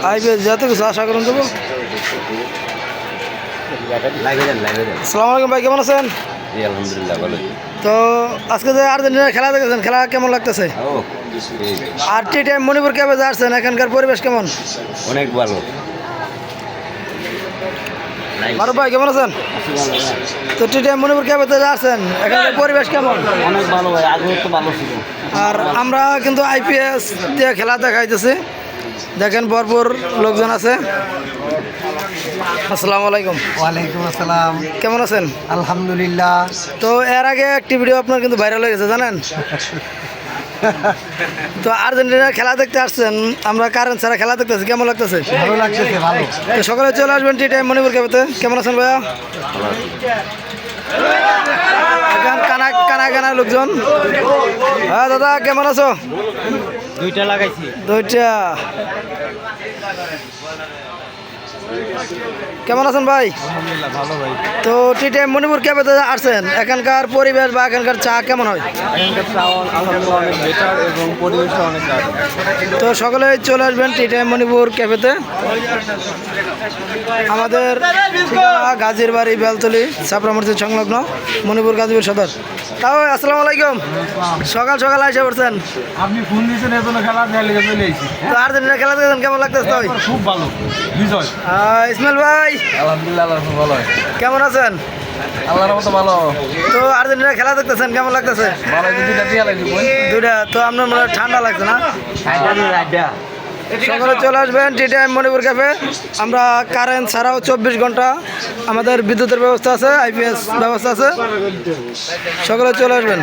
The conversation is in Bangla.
আইবে যত কিছু আশা করুন দেবো। আসসালামু আলাইকুম ভাই, কেমন আছেন? আলহামদুলিল্লাহ ভালো। তো আজকে যে আর্জেন্টিনার খেলা দেখেছেন, খেলা কেমন লাগতেছে? আর টি টাইম মণিপুর ক্যাবে যে আসছেন, এখানকার পরিবেশ কেমন? অনেক ভালো। মারুফ ভাই কেমন আছেন? তো টি টাইম মণিপুর ক্যাবে যে আসছেন, এখানকার পরিবেশ কেমন? অনেক ভালো ভাই, আগে তো ভালো ছিল। আর আমরা কিন্তু আইপিএস দিয়ে খেলা দেখাইতেছি, দেখেন ভরপুর লোকজন আছে। আসসালামু আলাইকুম। ওয়ালাইকুম আসসালাম। কেমন আছেন? আলহামদুলিল্লাহ। তো এর আগে একটি ভিডিও আপনার কিন্তু ভাইরাল হয়ে গেছে জানেন। তো আর্জেন্টিনার খেলা দেখতে আসছেন, আমরা কারেন্ট ছাড়া খেলা দেখতেছি, কেমন লাগতেছে? ভালো লাগতেছে, ভালো। তো সকালে চলে আসবেন টি টাইম মণিপুর ক্যাবেতে। কেমন আছেন ভাইয়া? কানা কানা কানা লোকজন। হ্যাঁ দাদা কেমন আছো? দুইটা লাগাইছি। দুইটা। কেমন আছেন ভাই? আলহামদুলিল্লাহ ভালো ভাই। তো টি টাইম মণিপুর ক্যাবেতে আসছেন, এখানকার পরিবেশ বা এখানকার চা কেমন হয়? এখানকার চাওয়াল আলহামদুলিল্লাহ অনেক বেটার এবং পরিবেশও অনেক দারুণ। তো সকলে চলে আসবেন টি টাইম মণিপুর ক্যাফেতে। আমাদের ঠিকানা গাজীর বাড়ি বেলতলি ছাপড়া মসজিদ সংলগ্ন, মণিপুর গাজীপুর সদর। তাও আসসালামু আলাইকুম। সকাল সকাল এসে পড়ছেন। আপনি ফোন দিয়েছেন এজন্য খেলা লেগে চলে এসেছি। তো আর্জেন্টিনা খেলা দেখেন, কেমন লাগতেছে? তাই খুব ভালো বিজয়। ইসমাইল ভাই আলহামদুলিল্লাহ আল্লাহ ভালো। কেমন আছেন? আল্লাহর মতো ভালো। তো আর্জেন্টিনা খেলা দেখতেছেন, কেমন লাগতেছে? ভালো দুইটা দিয়ে লাগবে। দুইটা। তো আপনার মনে হয় ঠান্ডা লাগছে না? সকলে চলে আসবেন টি টাইম মণিপুর ক্যাফে। আমরা কারেন্ট ছাড়াও 24 ঘন্টা আমাদের বিদ্যুতের ব্যবস্থা আছে, আইপিএস ব্যবস্থা আছে। সকলে চলে আসবেন।